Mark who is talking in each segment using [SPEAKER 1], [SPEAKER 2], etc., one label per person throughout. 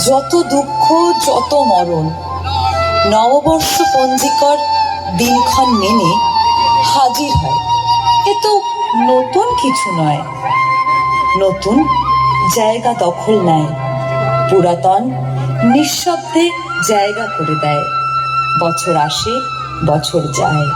[SPEAKER 1] যত দুঃখ যত মরণ, নববর্ষ পঞ্জিকার দিনক্ষণ মেনে হাজির হয়। এ তো নতুন কিছু নয়, নতুন জায়গা দখল নেয়, পুরাতন নিঃশব্দে জায়গা করে দেয়। বছর আসে বছর যায়।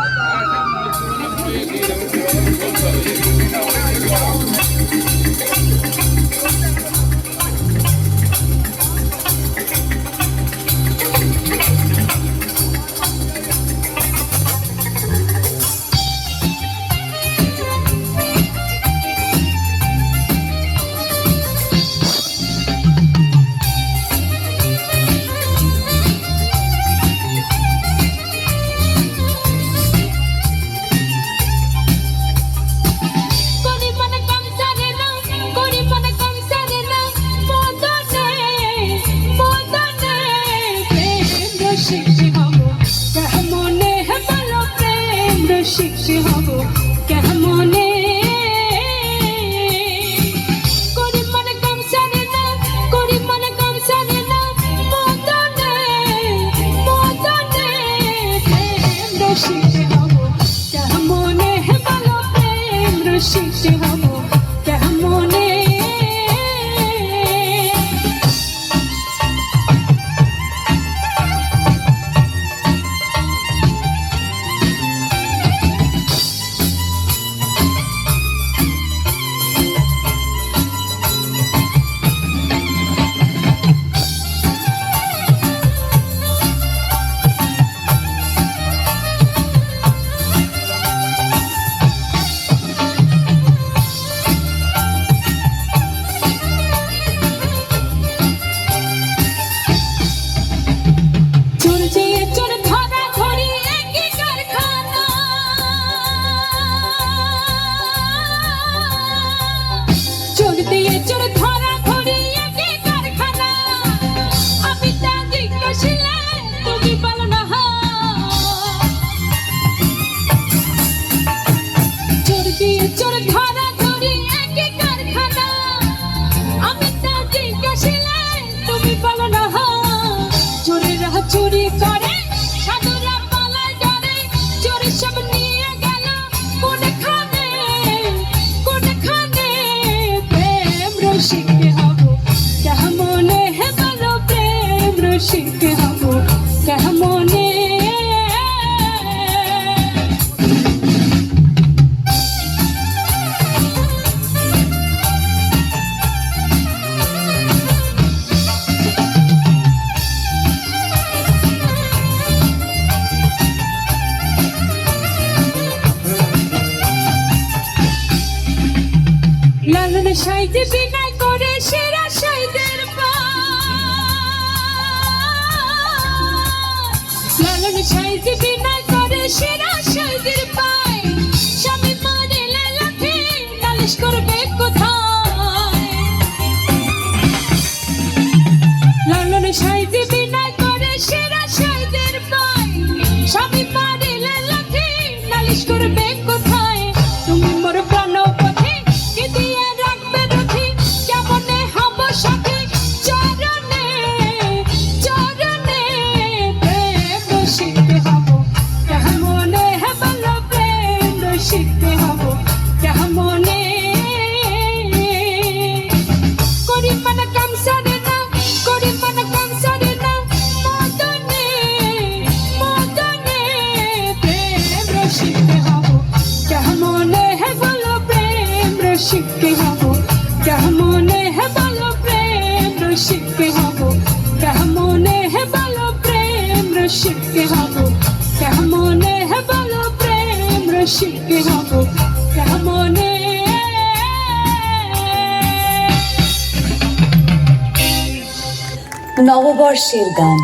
[SPEAKER 2] শিক্ষি হব কেমনে করি মনে কম সারে না, করি মনে কম সারে না, মদনে মদনে প্রেম শিক্ষি হব কেমনে ভালো প্রেম শিক্ষি হব কেমনে চুরি করে সাধুরা পালায় ডরে, চোরে সব নিয়ে গেল কোনখানে কোনখানে প্রেম রসিকে হব কেমনে হে ভালো প্রেম রসিকে হব কেমনে লালন সাইতে বিনয় করে সেরা সাইদের লালন সাইতে বিনয় করে সেরা সাইদের পায়, স্বামী মারিলে লাঠি নালিশ করবে কোথায়। লালন সাইতে বিনয় করে সেরা সাইদের পায়, স্বামী মারিলে লাঠি নালিশ করবে কোথায়। তুমি মোর প্রাণ শিখতে হব কেমনে হে ভালো প্রেম শিখতে হব কেমনে হে ভালো প্রেম শিখতে হব কেমনে হে ভালো প্রেম শিখতে হব কেমনে
[SPEAKER 1] নববর্ষের গান।